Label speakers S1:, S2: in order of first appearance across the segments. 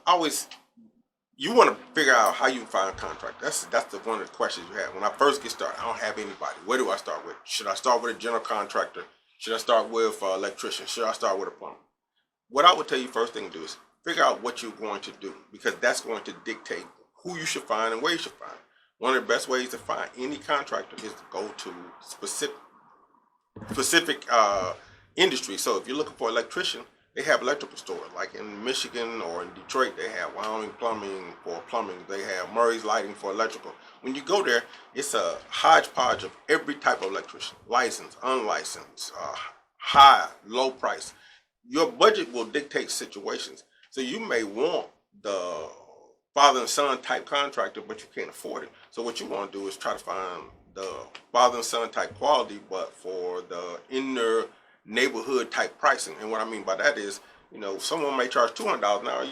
S1: always you want to figure out how you can find a contract. That's the one of the questions you have. When I first get started, I don't have anybody. Where do I start with? Should I start with a general contractor? Should I start with an electrician? Should I start with a plumber? What I would tell you first thing to do is figure out what you're going to do, because that's going to dictate who you should find and where you should find. One of the best ways to find any contractor is to go to specific industry. So if you're looking for an electrician, they have electrical stores. Like in Michigan or in Detroit, they have Wyoming Plumbing for plumbing. They have Murray's Lighting for electrical. When you go there, it's a hodgepodge of every type of electrician, licensed, unlicensed, high, low price. Your budget will dictate situations. So you may want the father and son type contractor, but you can't afford it. So what you want to do is try to find the father and son type quality, but for the inner neighborhood type pricing. And what I mean by that is, someone may charge $200 an hour.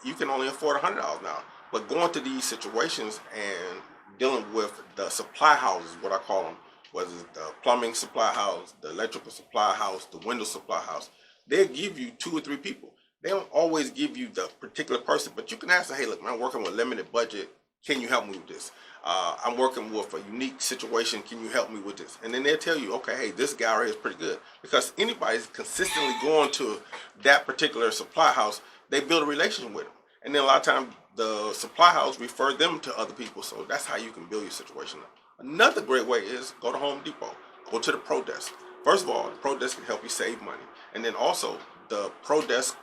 S1: You can only afford $100 an hour. But going to these situations and dealing with the supply houses, what I call them, whether it's the plumbing supply house, the electrical supply house, the window supply house, they'll give you 2 or 3 people. They don't always give you the particular person, but you can ask them, hey, look, man, I'm working with limited budget. Can you help me with this? I'm working with a unique situation. Can you help me with this? And then they'll tell you, okay, hey, this guy right here is pretty good. Because anybody's consistently going to that particular supply house, they build a relationship with them. And then a lot of times the supply house refer them to other people. So that's how you can build your situation up. Another great way is go to Home Depot. Go to the Pro Desk. First of all, the Pro Desk can help you save money. And then also the Pro Desk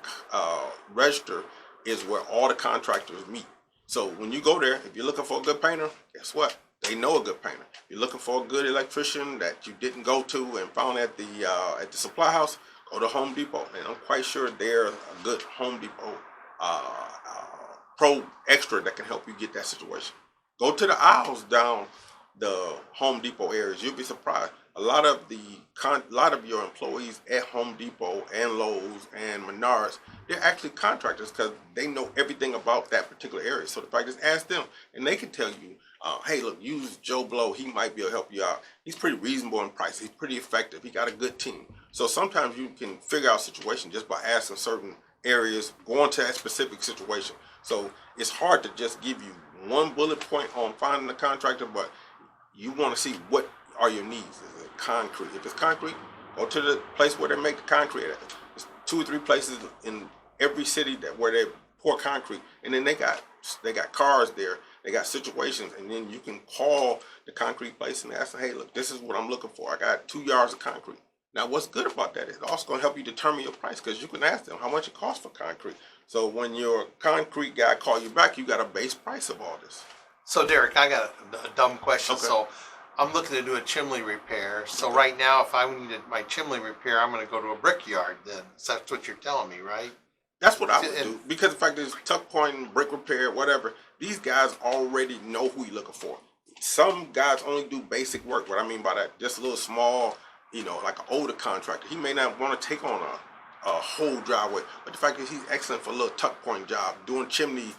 S1: register is where all the contractors meet. So when you go there, if you're looking for a good painter, guess what? They know a good painter. If you're looking for a good electrician that you didn't go to and found at the supply house, go to Home Depot. And I'm quite sure they're a good Home Depot Pro Extra that can help you get that situation. Go to the aisles down the Home Depot areas. You'll be surprised. A lot of your employees at Home Depot and Lowe's and Menards, they're actually contractors because they know everything about that particular area. So the fact is, ask them, and they can tell you, hey, look, use Joe Blow. He might be able to help you out. He's pretty reasonable in price. He's pretty effective. He got a good team. So sometimes you can figure out a situation just by asking certain areas, going to that specific situation. So it's hard to just give you one bullet point on finding a contractor, but you want to see what are your needs. Is it concrete? If it's concrete, go to the place where they make the concrete at. There's 2 or 3 places in every city where they pour concrete, and then they got cars there. They got situations, and then you can call the concrete place and ask them, hey, look, this is what I'm looking for. I got 2 yards of concrete. Now, what's good about that is it's also going to help you determine your price, because you can ask them how much it costs for concrete. So when your concrete guy call you back, you got a base price of all this.
S2: So, Darrick, I got a dumb question.
S1: Okay.
S2: So I'm looking to do a chimney repair. So right now, if I needed my chimney repair, I'm going to go to a brickyard then. So that's what you're telling me, right?
S1: That's what I would do. Because the fact is, tuck point, brick repair, whatever, these guys already know who you're looking for. Some guys only do basic work. What I mean by that, just a little small, like an older contractor. He may not want to take on a whole driveway, but the fact is he's excellent for a little tuck point job, doing chimney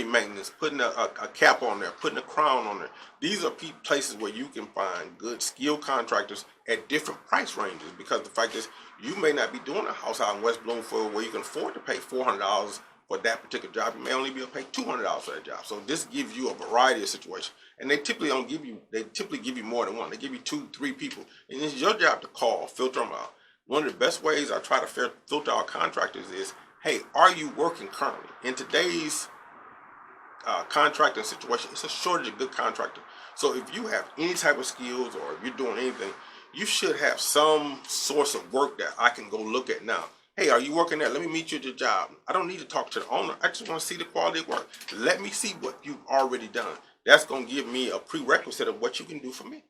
S1: maintenance, putting a cap on there, putting a crown on there. These are places where you can find good skilled contractors at different price ranges, because the fact is you may not be doing a house out in West Bloomfield where you can afford to pay $400 for that particular job. You may only be able to pay $200 for that job. So this gives you a variety of situations. And they typically give you more than one. They give you 2, 3 people. And it's your job to call, filter them out. One of the best ways I try to filter out contractors is, hey, are you working currently? In today's contracting situation, it's a shortage of good contractors. So if you have any type of skills, or if you're doing anything, you should have some source of work that I can go look at now. Hey, are you working there? Let me meet you at your job. I don't need to talk to the owner. I just want to see the quality of work. Let me see what you've already done. That's going to give me a prerequisite of what you can do for me.